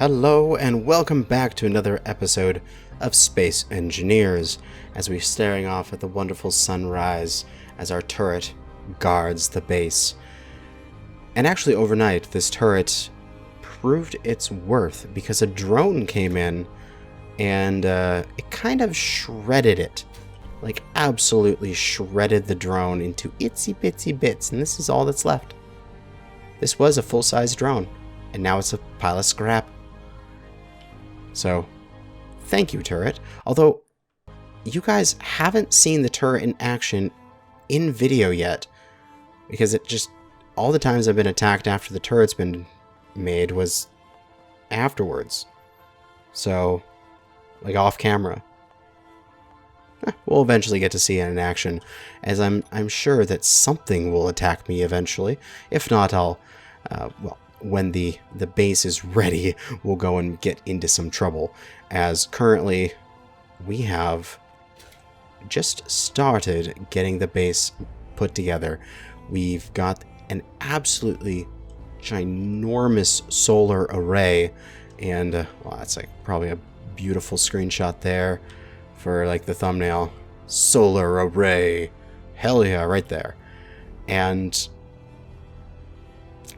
Hello and welcome back to another episode of Space Engineers, as we're staring off at the wonderful sunrise as our turret guards the base. And actually overnight, this turret proved its worth because a drone came in and it kind of shredded it. Like absolutely shredded the drone into itsy bitsy bits, and this is all that's left. This was a full-size drone, and now it's a pile of scrap. So, thank you, turret. Although, you guys haven't seen the turret in action in video yet, because it just, all the times I've been attacked after the turret's been made was afterwards. So, like off camera. We'll eventually get to see it in action, as I'm sure that something will attack me eventually. If not, I'll, well, when the base is ready, we'll go and get into some trouble, as currently we have just started getting the base put together. We've got an absolutely ginormous solar array, and well, that's like probably a beautiful screenshot there for like the thumbnail. Solar array, hell yeah, right there. And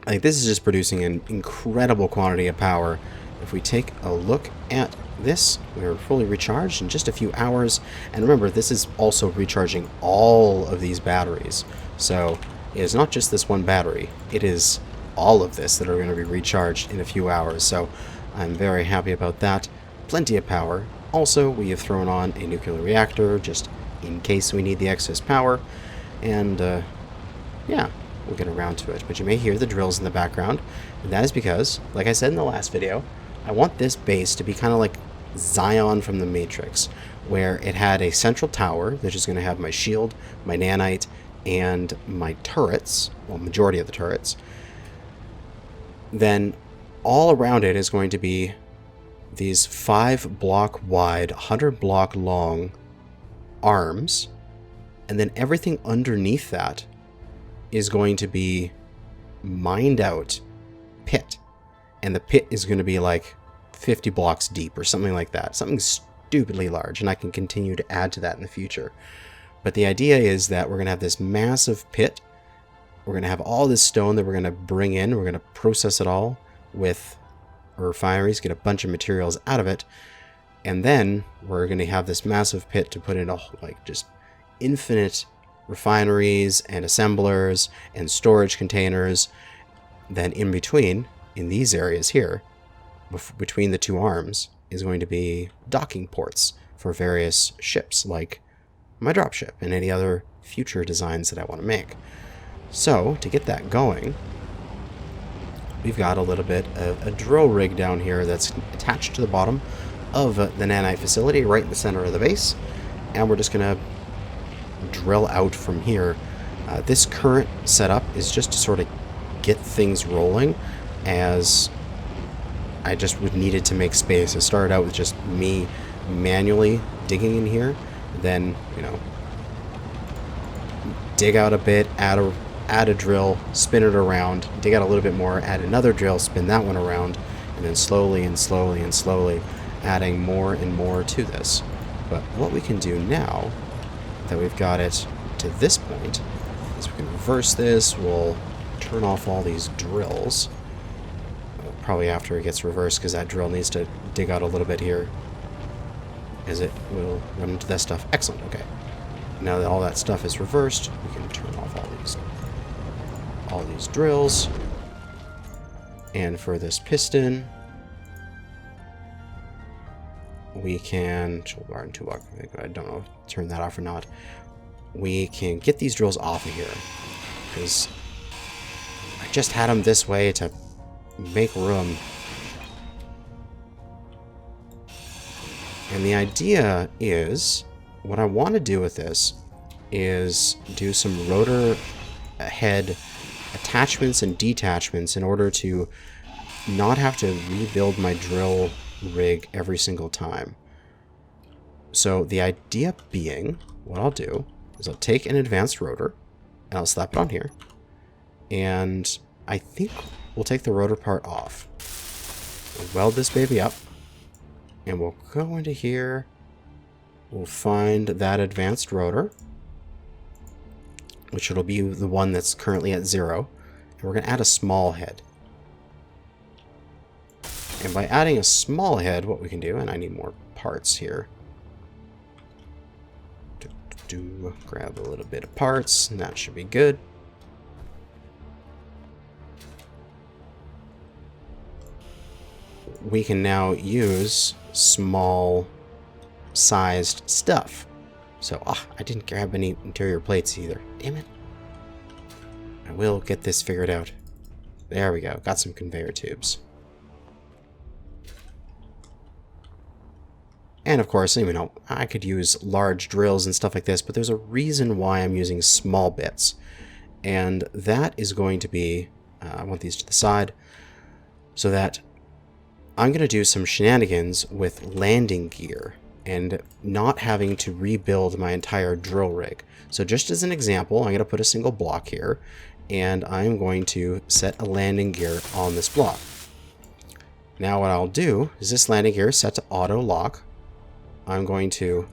like, this is just producing an incredible quantity of power. If we take a look at this, we're fully recharged in just a few hours. And remember, this is also recharging all of these batteries. So it is not just this one battery. It is all of this that are going to be recharged in a few hours. So I'm very happy about that. Plenty of power. Also, we have thrown on a nuclear reactor just in case we need the excess power. And yeah, we'll get around to it. But you may hear the drills in the background, and that is because, like I said in the last video, I want this base to be kind of like Zion from the Matrix, where it had a central tower that is going to have my shield, my nanite, and my turrets, well, majority of the turrets. Then all around it is going to be these 5-block wide, 100-block long arms, and then everything underneath that is going to be mined out pit, and the pit is going to be like 50 blocks deep or something like that, something stupidly large, and I can continue to add to that in the future. But the idea is that we're going to have this massive pit. We're going to have all this stone that we're going to bring in. We're going to process it all with refineries, get a bunch of materials out of it, and then we're going to have this massive pit to put in a, like, just infinite refineries and assemblers and storage containers. Then in between, in these areas here, between the two arms, is going to be docking ports for various ships, like my dropship and any other future designs that I want to make. So, to get that going, we've got a little bit of a drill rig down here that's attached to the bottom of the nanite facility, right in the center of the base, and we're just going to drill out from here. This current setup is just to sort of get things rolling, as I just needed to make space. It started out with just me manually digging in here, then, you know, dig out a bit, add a drill, spin it around, dig out a little bit more, add another drill, spin that one around, and then slowly and slowly and slowly adding more and more to this. But what we can do now that we've got it to this point is we can reverse this. We'll turn off all these drills, probably after it gets reversed, because that drill needs to dig out a little bit here, as it will run into that stuff. Excellent. Okay, now that all that stuff is reversed, we can turn off all these drills. And for this piston, we can, toolbar and toolbar, I don't know if to turn that off or not. We can get these drills off of here, because I just had them this way to make room. And the idea is, what I want to do with this is do some rotor head attachments and detachments in order to not have to rebuild my drill rig every single time. So the idea being, what I'll do is I'll take an advanced rotor and I'll slap it on here, and I think we'll take the rotor part off. We'll weld this baby up. And we'll go into here. We'll find that advanced rotor, which it'll be the one that's currently at 0. And we're going to add a small head. And by adding a small head, what we can do, and I need more parts here. Grab a little bit of parts, and that should be good. We can now use small sized stuff. So, I didn't grab any interior plates either. Damn it. I will get this figured out. There we go. Got some conveyor tubes. And of course, you know, I could use large drills and stuff like this, but there's a reason why I'm using small bits. And that is going to be, I want these to the side, so that I'm going to do some shenanigans with landing gear and not having to rebuild my entire drill rig. So just as an example, I'm going to put a single block here, and I'm going to set a landing gear on this block. Now what I'll do is this landing gear is set to auto lock. I'm going to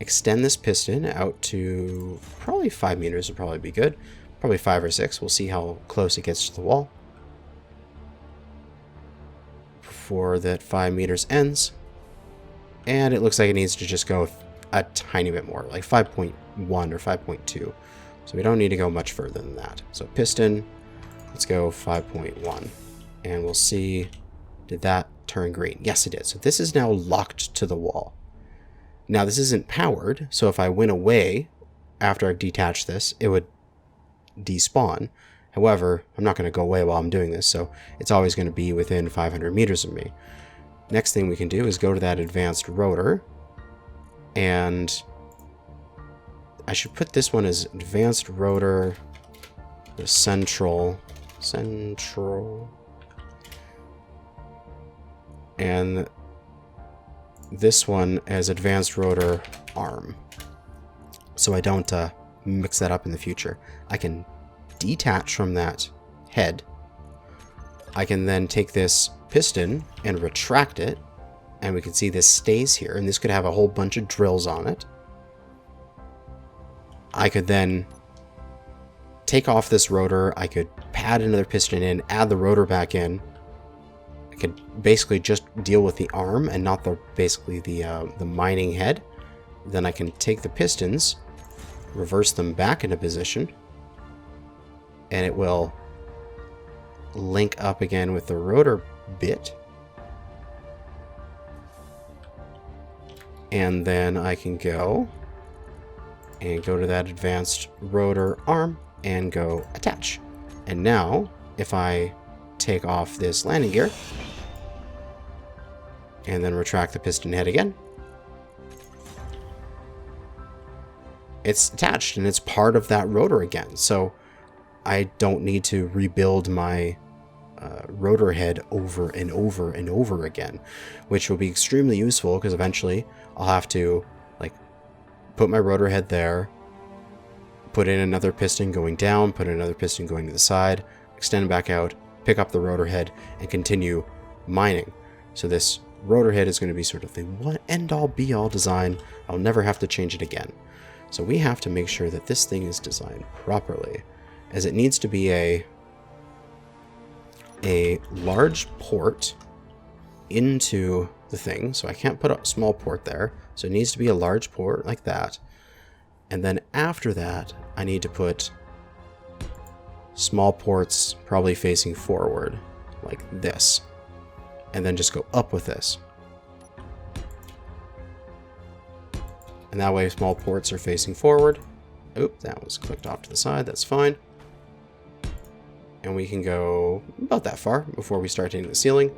extend this piston out to probably 5 meters would probably be good. Probably 5 or 6. We'll see how close it gets to the wall. Before that 5 meters ends. And it looks like it needs to just go a tiny bit more, like 5.1 or 5.2. So we don't need to go much further than that. So piston, let's go 5.1. And we'll see, did that turn green? Yes, it did. So this is now locked to the wall. Now this isn't powered, so if I went away after I've detached this, it would despawn. However, I'm not going to go away while I'm doing this, so it's always going to be within 500 meters of me. Next thing we can do is go to that advanced rotor, and I should put this one as advanced rotor, the central, and this one as advanced rotor arm, so I don't mix that up in the future. I can detach from that head. I can then take this piston and retract it, and we can see this stays here, and this could have a whole bunch of drills on it. I could then take off this rotor, I could pad another piston in, add the rotor back in. I could basically just deal with the arm and not the the mining head. Then I can take the pistons, reverse them back into position, and it will link up again with the rotor bit. And then I can go to that advanced rotor arm and go attach. And now if I take off this landing gear and then retract the piston head again, it's attached and it's part of that rotor again. So I don't need to rebuild my rotor head over and over and over again, which will be extremely useful because eventually I'll have to like put my rotor head there, put in another piston going down, put in another piston going to the side, extend back out, pick up the rotor head, and continue mining. So this rotor head is going to be sort of the end-all be-all design. I'll never have to change it again. So we have to make sure that this thing is designed properly, as it needs to be a large port into the thing. So I can't put a small port there. So it needs to be a large port like that. And then after that, I need to put small ports probably facing forward like this. And then just go up with this. And that way small ports are facing forward. Oop, that was clicked off to the side. That's fine. And we can go about that far before we start hitting the ceiling.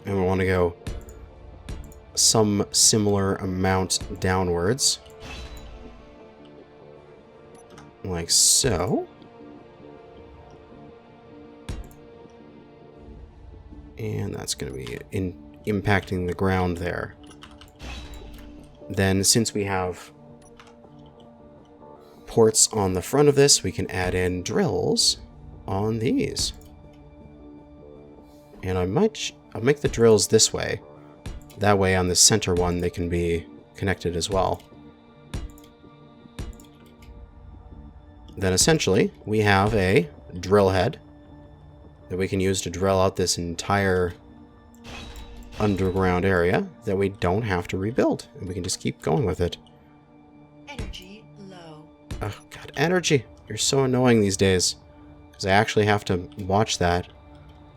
And we want to go some similar amount downwards. Like so. And that's going to be impacting the ground there. Then since we have ports on the front of this, we can add in drills on these. And I'll make the drills this way. That way on the center one they can be connected as well. Then essentially we have a drill head that we can use to drill out this entire underground area that we don't have to rebuild. And we can just keep going with it. Energy low. Oh god, energy! You're so annoying these days. Because I actually have to watch that.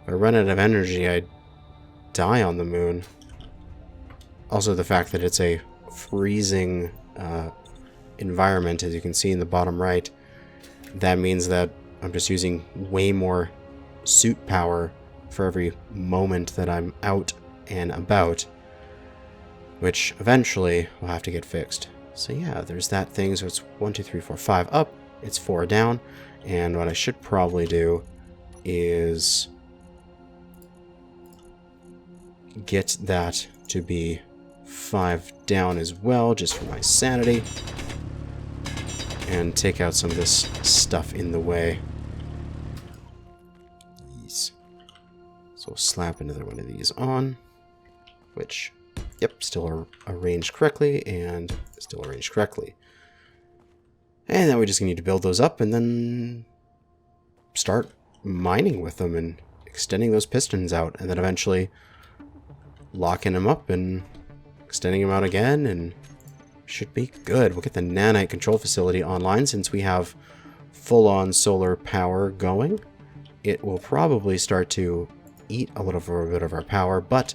If I run out of energy, I die on the moon. Also the fact that it's a freezing environment, as you can see in the bottom right, that means that I'm just using way more suit power for every moment that I'm out and about, which eventually will have to get fixed. So yeah, there's that thing. So it's 1, 2, 3, 4, 5 up, it's 4 down, and what I should probably do is get that to be 5 down as well, just for my sanity, and take out some of this stuff in the way. Yes. So we'll slap another one of these on, which, yep, still arranged correctly, and still arranged correctly. And then we just need to build those up and then start mining with them and extending those pistons out, and then eventually locking them up and extending them out again, and should be good. We'll get the nanite control facility online since we have full-on solar power going. It will probably start to eat a little bit of our power, but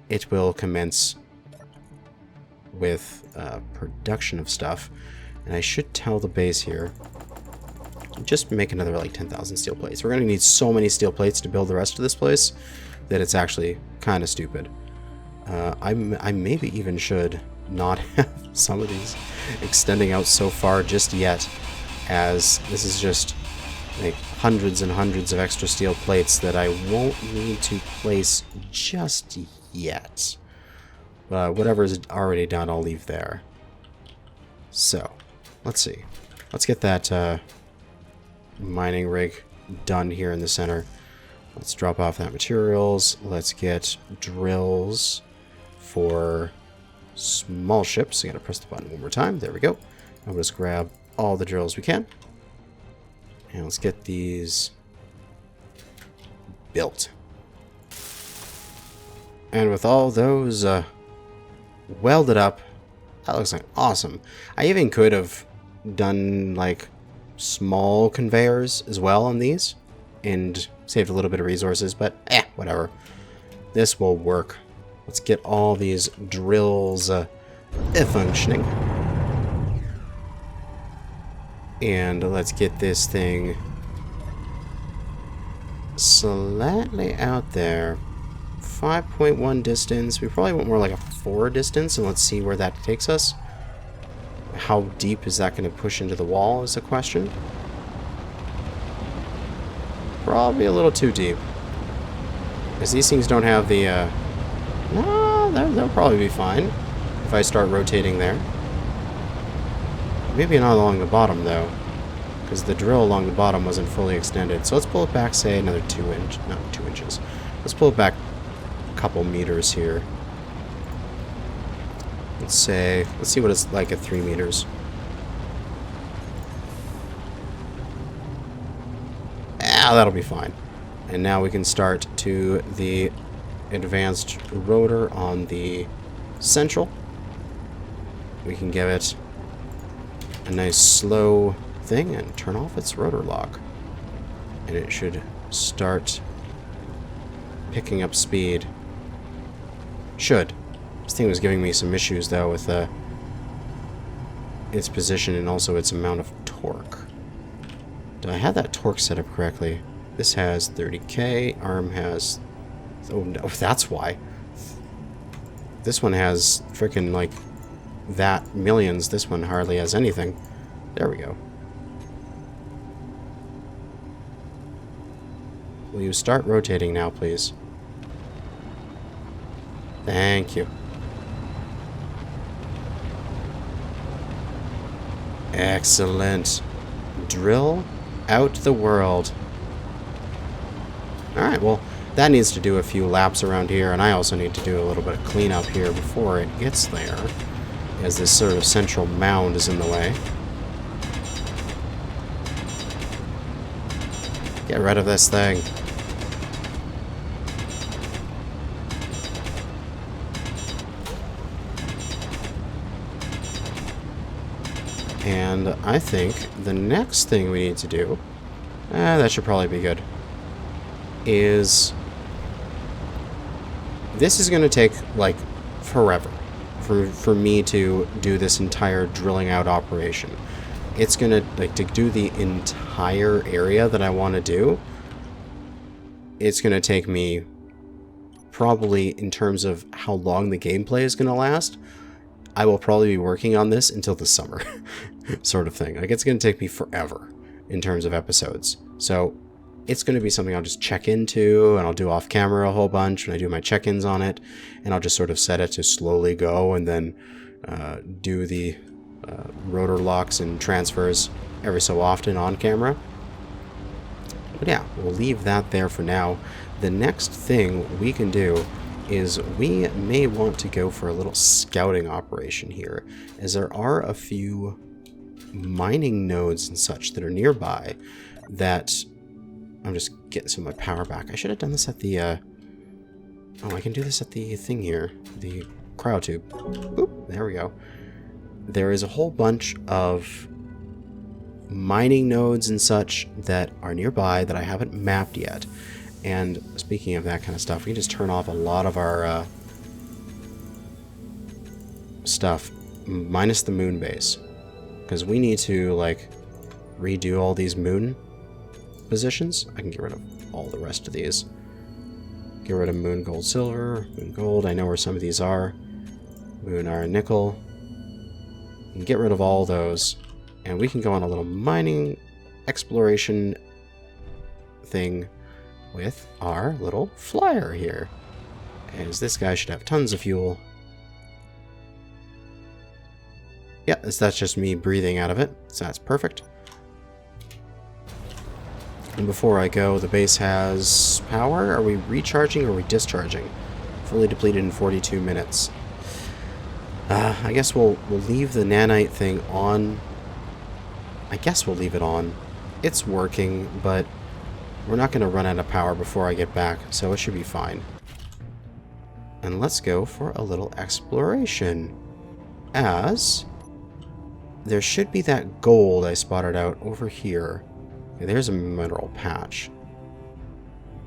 it will commence with production of stuff. And I should tell the base here, just make another like 10,000 steel plates. We're going to need so many steel plates to build the rest of this place that it's actually kind of stupid. I maybe even should not have some of these extending out so far just yet, as this is just like hundreds and hundreds of extra steel plates that I won't need to place just yet. Whatever is already done, I'll leave there. So, let's see. Let's get that mining rig done here in the center. Let's drop off that materials. Let's get drills for small ships. I gotta press the button one more time. There we go. I'll just grab all the drills we can. And let's get these built. And with all those welded up, that looks like awesome. I even could have done like small conveyors as well on these and saved a little bit of resources, but whatever. This will work. Let's get all these drills functioning. And let's get this thing slightly out there. 5.1 distance. We probably want more like a 4 distance, and let's see where that takes us. How deep is that going to push into the wall is the question. Probably a little too deep, because these things don't have the no, they'll probably be fine if I start rotating there. Maybe not along the bottom though, because the drill along the bottom wasn't fully extended. So let's pull it back, say another 2 inches. Let's pull it back a couple meters here. Let's see what it's like at 3 meters. That'll be fine. And now we can start to the advanced rotor on the central. We can give it a nice slow thing and turn off its rotor lock. And it should start picking up speed. Should. This thing was giving me some issues though with its position and also its amount of torque. Do I have that torque set up correctly? This has 30k, ARM has... Oh no, that's why. This one has freaking like that millions. This one hardly has anything. There we go. Will you start rotating now, please? Thank you. Excellent. Drill out the world. Alright, well, that needs to do a few laps around here, and I also need to do a little bit of cleanup here before it gets there, as this sort of central mound is in the way. Get rid of this thing. And I think the next thing we need to do, that should probably be good, is this is going to take, like, forever for me to do this entire drilling out operation. It's going to, like, to do the entire area that I want to do, it's going to take me probably, in terms of how long the gameplay is going to last, I will probably be working on this until the summer sort of thing. Like, it's going to take me forever in terms of episodes. So it's going to be something I'll just check into, and I'll do off camera a whole bunch when I do my check-ins on it, and I'll just sort of set it to slowly go, and then do the rotor locks and transfers every so often on camera. But yeah, we'll leave that there for now. The next thing we can do is we may want to go for a little scouting operation here, as there are a few mining nodes and such that are nearby that I'm just getting some of my power back. I should have done this at the oh, I can do this at the thing here, the cryotube. Boop, there we go. There is a whole bunch of mining nodes and such that are nearby that I haven't mapped yet. And speaking of that kind of stuff, we can just turn off a lot of our stuff, minus the moon base, because we need to, like, redo all these moon positions. I can get rid of all the rest of these. Get rid of moon gold silver, moon gold, I know where some of these are, moon iron nickel, and get rid of all those, and we can go on a little mining exploration thing with our little flyer here, as this guy should have tons of fuel. Yeah, that's just me breathing out of it, so that's perfect. And before I go, the base has power. Are we recharging or are we discharging? Fully depleted in 42 minutes. I guess we'll leave the nanite thing on. I guess we'll leave it on. It's working, but we're not going to run out of power before I get back, so it should be fine. And let's go for a little exploration, as there should be that gold I spotted out over here. Okay, there's a mineral patch.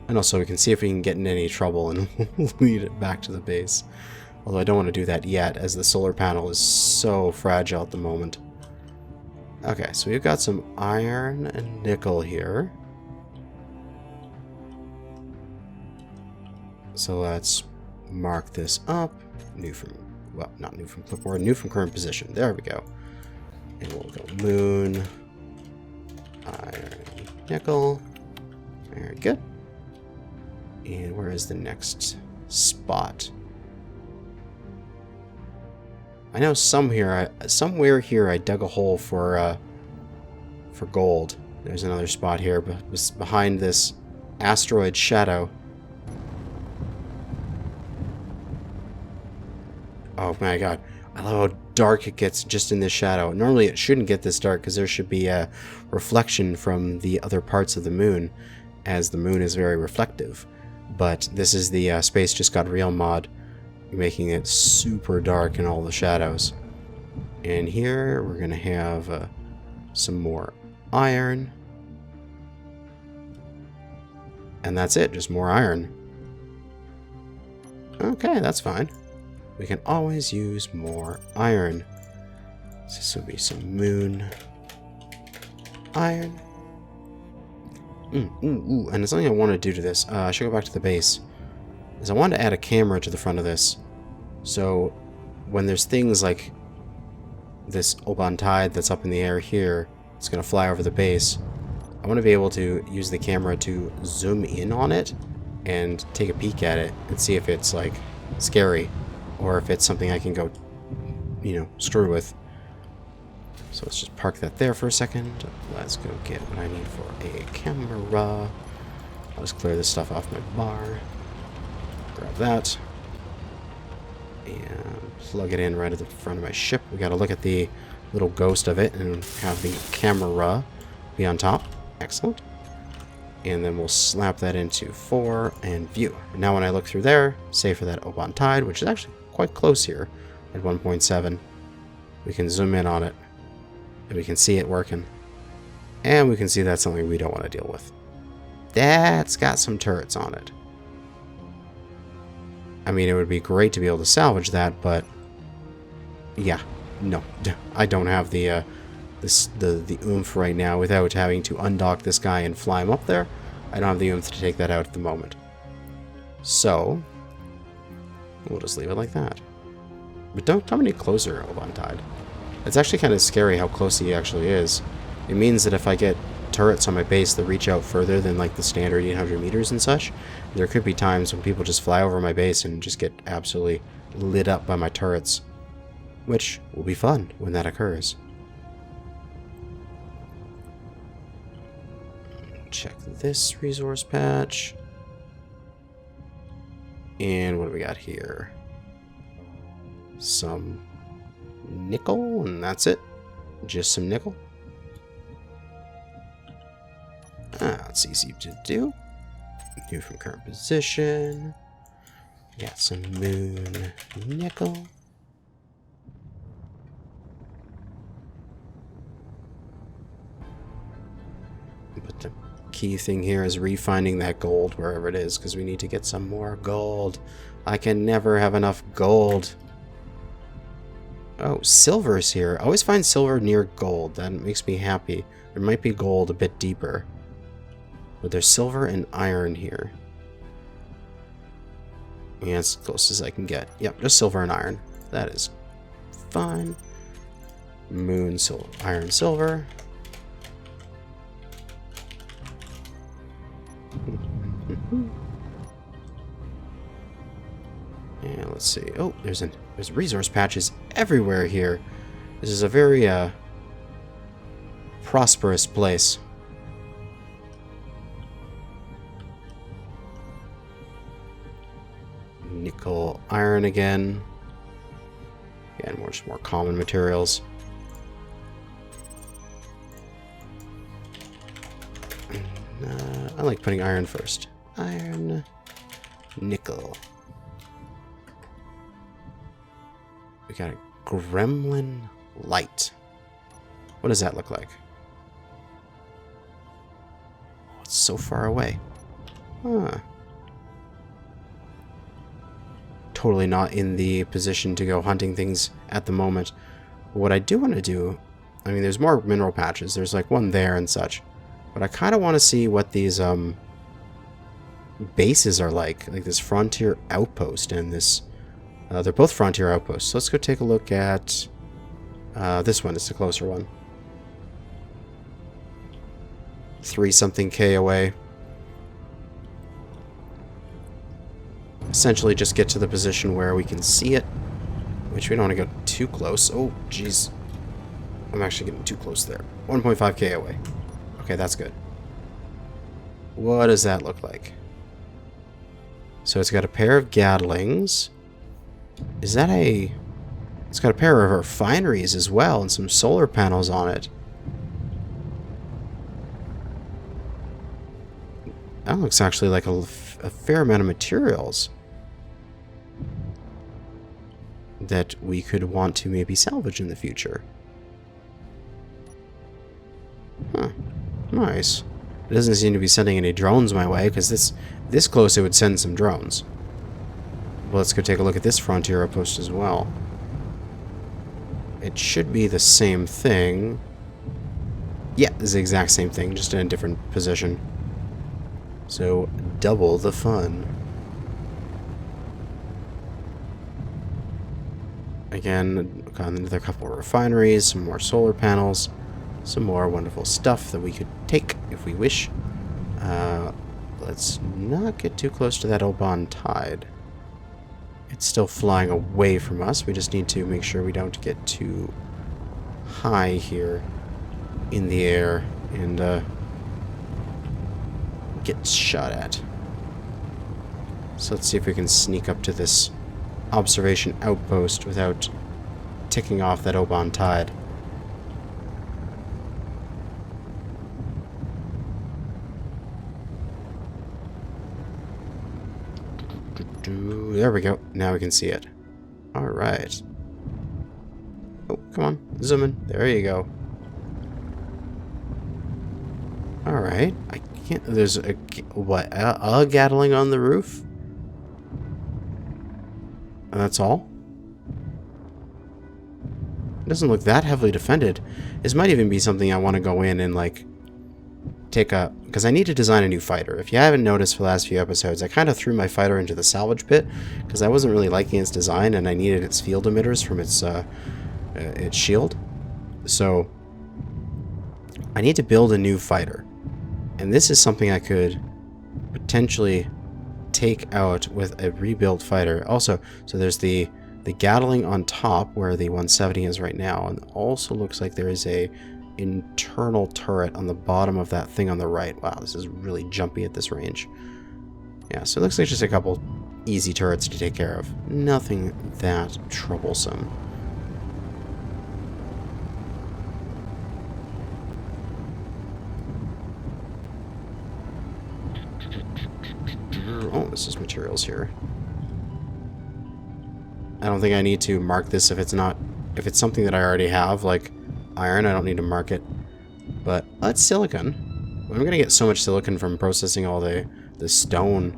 And also we can see if we can get in any trouble and lead it back to the base. Although I don't want to do that yet, as the solar panel is so fragile at the moment. Okay, so we've got some iron and nickel here. So let's mark this up. New from, well, not new from clipboard, new from current position. There we go. And we'll go moon, iron, nickel. Very good. And where is the next spot? I know somewhere here I dug a hole for gold. There's another spot here, but behind this asteroid shadow. Oh my god. I love how dark it gets just in this shadow. Normally it shouldn't get this dark because there should be a reflection from the other parts of the moon, as the moon is very reflective. But this is the Space Just Got Real mod, making it super dark in all the shadows. And here we're going to have some more iron. And that's it, just more iron. Okay, that's fine. We can always use more iron. So this will be some moon iron. And there's something I want to do to this. I should go back to the base. Is I want to add a camera to the front of this. So when there's things like this Oban Tide that's up in the air here, it's going to fly over the base. I want to be able to use the camera to zoom in on it and take a peek at it and see if it's, like, scary, or if it's something I can go, you know, screw with. So let's just park that there for a second. Let's go get what I need for a camera. Let's clear this stuff off my bar. Grab that. And plug it in right at the front of my ship. We gotta look at the little ghost of it and have the camera be on top. Excellent. And then we'll slap that into 4 and view. Now when I look through there, save for that Oban Tide, which is actually quite close here at 1.7, we can zoom in on it and we can see it working. And we can see that's something we don't want to deal with. That's got some turrets on it. I mean, it would be great to be able to salvage that, but yeah, no, I don't have the oomph right now without having to undock this guy and fly him up there. I don't have the oomph to take that out at the moment. So, we'll just leave it like that. But don't come any closer, Oban Tide. It's actually kind of scary how close he actually is. It means that if I get turrets on my base that reach out further than like the standard 800 meters and such, there could be times when people just fly over my base and just get absolutely lit up by my turrets, which will be fun when that occurs. Check this resource patch. And what do we got here? Some nickel, and that's it. Just some nickel. It's easy to do. View from current position. Got some moon nickel. But the key thing here is refinding that gold wherever it is, because we need to get some more gold. I can never have enough gold. Oh, silver's here. I always find silver near gold. That makes me happy. There might be gold a bit deeper. But there's silver and iron here. Yeah, it's as close as I can get. Yep, just silver and iron. That is fine. Moon, silver, iron, silver. And let's see. Oh, there's resource patches everywhere here. This is a very prosperous place. Nickel, iron again. Again, more common materials. I like putting iron first. Iron, nickel. We got a gremlin light. What does that look like? Oh, it's so far away. Huh. Totally not in the position to go hunting things at the moment. What I do want to do, I mean, there's more mineral patches. There's like one there and such. But I kind of want to see what these bases are like this frontier outpost and this. They're both frontier outposts. So let's go take a look at this one. It's the closer one. 3-something K away. Essentially just get to the position where we can see it, which we don't want to go too close. Oh, jeez. I'm actually getting too close there. 1.5K away. Okay, that's good. What does that look like? So it's got a pair of Gatlings. Is that a... It's got a pair of refineries as well and some solar panels on it. That looks actually like a fair amount of materials that we could want to maybe salvage in the future. Huh. Nice. It doesn't seem to be sending any drones my way, because this close it would send some drones. Well, let's go take a look at this frontier outpost as well. It should be the same thing. Yeah, it's the exact same thing, just in a different position. So, double the fun. Again, got another couple of refineries, some more solar panels, some more wonderful stuff that we could take if we wish. Let's not get too close to that Oban Tide. It's still flying away from us. We just need to make sure we don't get too high here in the air and get shot at. So let's see if we can sneak up to this observation outpost without ticking off that Oban tide. There we go. Now we can see it. Alright. Oh, come on. Zoom in. There you go. Alright. I can't... There's a... What? A Gatling on the roof? And that's all? It doesn't look that heavily defended. This might even be something I want to go in and, like, take a... Because I need to design a new fighter. If you haven't noticed for the last few episodes, I kind of threw my fighter into the salvage pit because I wasn't really liking its design and I needed its field emitters from its shield. So, I need to build a new fighter. And this is something I could potentially take out with a rebuilt fighter. Also, so there's the Gatling on top where the 170 is right now, and also looks like there is a internal turret on the bottom of that thing on the right. Wow, this is really jumpy at this range. Yeah, so it looks like just a couple easy turrets to take care of. Nothing that troublesome. Oh, this is materials here. I don't think I need to mark this if it's something that I already have, like iron. I don't need to mark it. But that's silicon. I'm gonna get so much silicon from processing all the stone.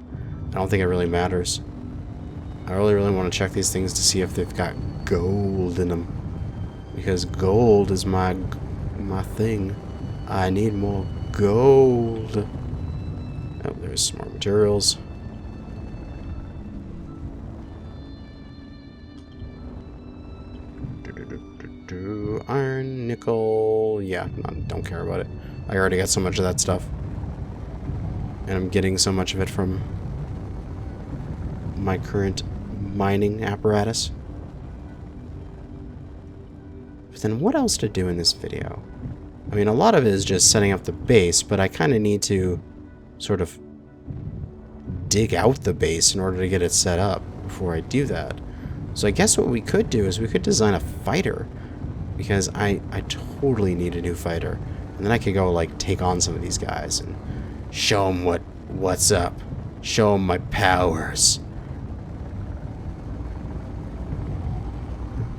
I don't think it really matters. I really want to check these things to see if they've got gold in them, because gold is my thing. I need more gold. Oh, there's some more materials. Iron, nickel, yeah, don't care about it. I already got so much of that stuff. And I'm getting so much of it from my current mining apparatus. But then what else to do in this video? I mean, a lot of it is just setting up the base, but I kind of need to sort of dig out the base in order to get it set up before I do that. So I guess what we could do is we could design a fighter, because I totally need a new fighter. And then I could go, like, take on some of these guys and show them what's up. Show them my powers.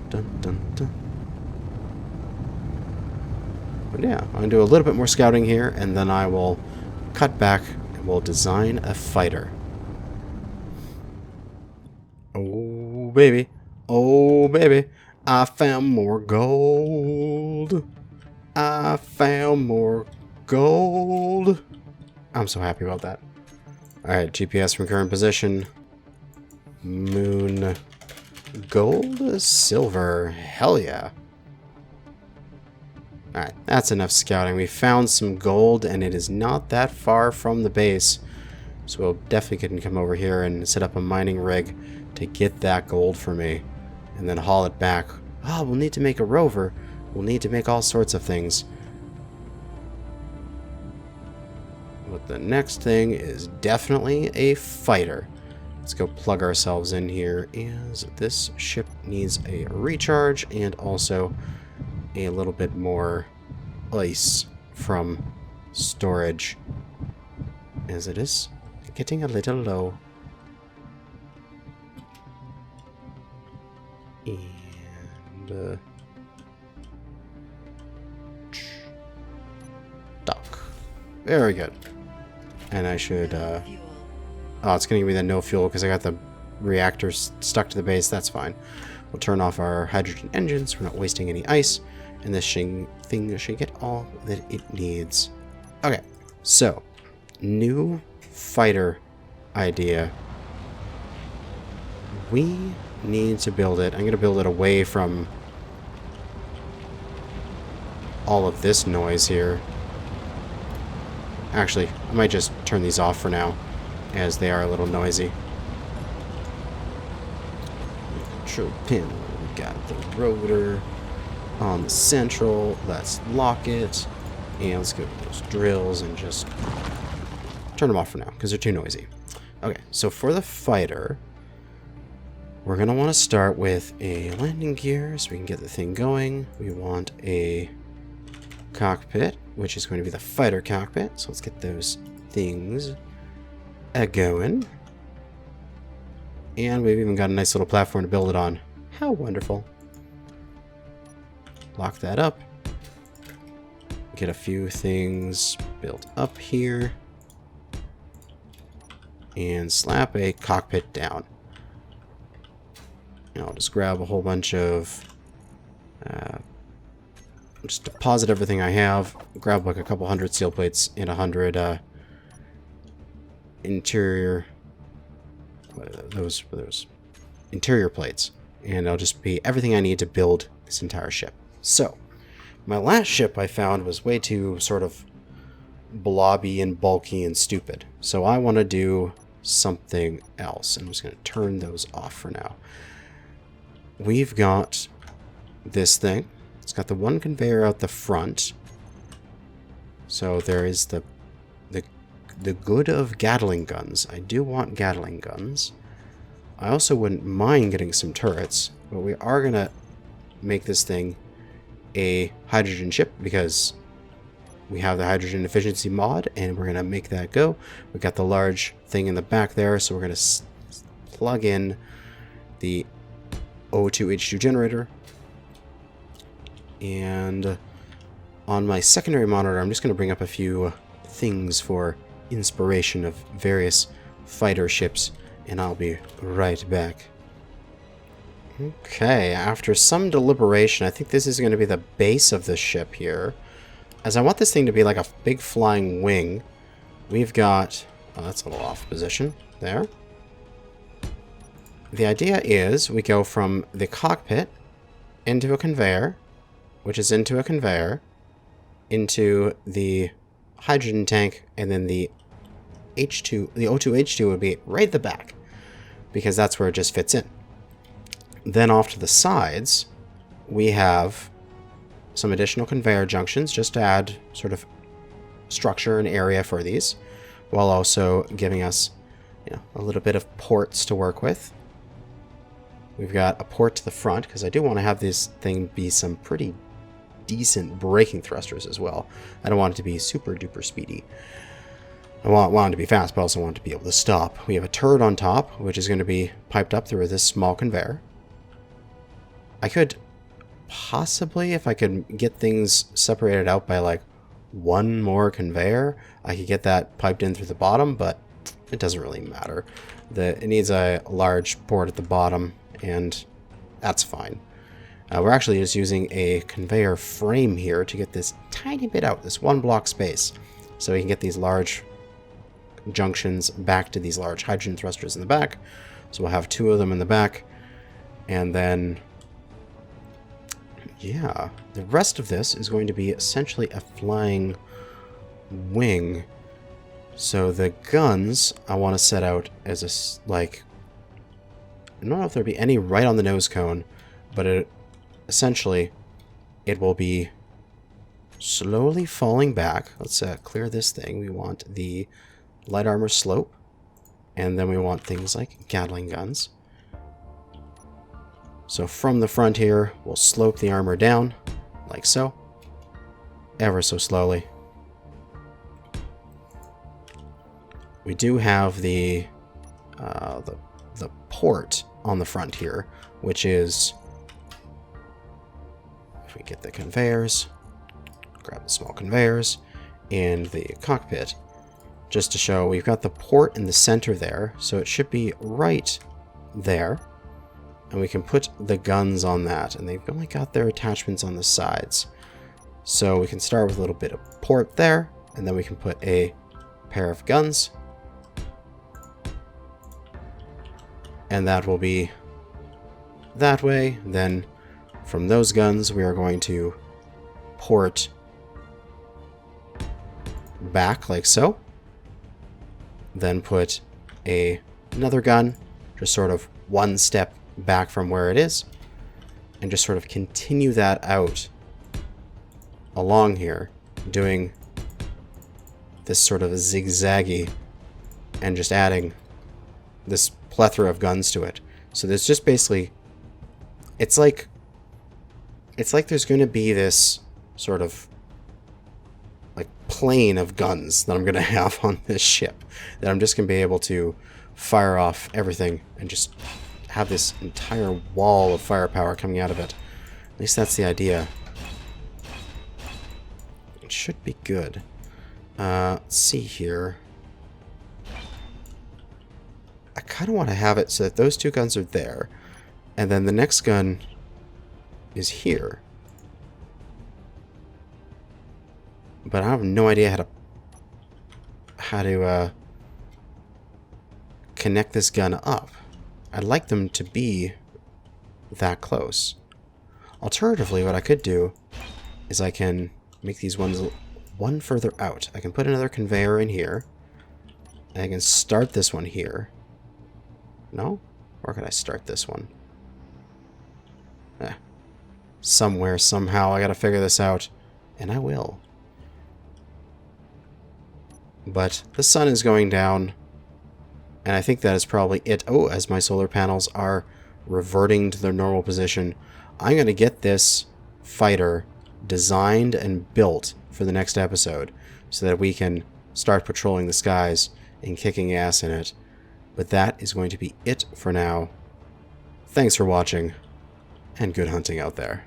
Dun, dun, dun. But yeah, I'm going to do a little bit more scouting here, and then I will cut back and we'll design a fighter. Oh, baby. Oh, baby. I found more gold. I found more gold. I'm so happy about that. Alright, GPS from current position. Moon. Gold? Silver. Hell yeah. Alright, that's enough scouting. We found some gold, and it is not that far from the base. So we'll definitely can come over here and set up a mining rig to get that gold for me. And then haul it back. Oh, we'll need to make a rover. We'll need to make all sorts of things. But the next thing is definitely a fighter. Let's go plug ourselves in here. As this ship needs a recharge and also a little bit more ice from storage, as it is getting a little low. And dock. Very good. And I should oh, it's gonna give me the no fuel because I got the reactors stuck to the base. That's fine. We'll turn off our hydrogen engines. We're not wasting any ice, and this thing should get all that it needs. Okay, so new fighter idea. We need to build it. I'm going to build it away from all of this noise here. Actually, I might just turn these off for now, as they are a little noisy. Control panel. We got the rotor on the central. Let's lock it. And let's go to those drills and just turn them off for now because they're too noisy. Okay, so for the fighter, we're going to want to start with a landing gear so we can get the thing going. We want a cockpit, which is going to be the fighter cockpit. So let's get those things going. And we've even got a nice little platform to build it on. How wonderful. Lock that up. Get a few things built up here. And slap a cockpit down. And I'll just grab a whole bunch of... just deposit everything I have. Grab like a couple hundred steel plates and 100 interior... What are those? Interior plates. And I'll just be everything I need to build this entire ship. So, my last ship I found was way too sort of blobby and bulky and stupid. So I want to do something else. I'm just going to turn those off for now. We've got this thing. It's got the one conveyor out the front. So there is the good of Gatling guns. I do want Gatling guns. I also wouldn't mind getting some turrets, but we are going to make this thing a hydrogen ship because we have the hydrogen efficiency mod and we're going to make that go. We got the large thing in the back there, so we're going to plug in the O2H2 generator. And on my secondary monitor, I'm just going to bring up a few things for inspiration of various fighter ships, and I'll be right back. Okay, after some deliberation, I think this is going to be the base of the ship here. As I want this thing to be like a big flying wing, we've got... Oh, that's a little off position there. The idea is we go from the cockpit into a conveyor, which is into a conveyor, into the hydrogen tank, and then the O2H2 would be right at the back, because that's where it just fits in. Then off to the sides, we have some additional conveyor junctions just to add sort of structure and area for these, while also giving us, you know, a little bit of ports to work with. We've got a port to the front, because I do want to have this thing be some pretty decent braking thrusters as well. I don't want it to be super duper speedy. I want it to be fast, but I also want it to be able to stop. We have a turret on top, which is going to be piped up through this small conveyor. I could possibly, if I could get things separated out by like one more conveyor, I could get that piped in through the bottom, but it doesn't really matter. It needs a large port at the bottom, and that's fine. We're actually just using a conveyor frame here to get this tiny bit out, this one block space, so we can get these large junctions back to these large hydrogen thrusters in the back. So we'll have two of them in the back, and then yeah, the rest of this is going to be essentially a flying wing. So the guns I want to set out as a, like, I don't know if there'll be any right on the nose cone, but essentially it will be slowly falling back. Let's clear this thing. We want the light armor slope, and then we want things like Gatling guns. So from the front here, we'll slope the armor down, like so, ever so slowly. We do have the port on the front here, which is, if we get the conveyors, grab the small conveyors, and the cockpit, just to show we've got the port in the center there, so it should be right there. And we can put the guns on that, and they've only got their attachments on the sides. So we can start with a little bit of port there, and then we can put a pair of guns. And that will be that way. Then from those guns, we are going to port back like so. Then put another gun, just sort of one step back from where it is, and just sort of continue that out along here, doing this sort of zigzaggy and just adding this plethora of guns to it. So there's just basically, it's like there's going to be this sort of like plane of guns that I'm going to have on this ship, that I'm just going to be able to fire off everything and just have this entire wall of firepower coming out of it. At least that's the idea. It should be good. Let's see here. I kind of want to have it so that those two guns are there, and then the next gun is here. But I have no idea how to connect this gun up. I'd like them to be that close. Alternatively, what I could do is I can make these ones one further out. I can put another conveyor in here, and I can start this one here. No? Where can I start this one? Somewhere, somehow, I gotta figure this out. And I will. But the sun is going down, and I think that is probably it. Oh, as my solar panels are reverting to their normal position, I'm gonna get this fighter designed and built for the next episode so that we can start patrolling the skies and kicking ass in it. But that is going to be it for now. Thanks for watching, and good hunting out there.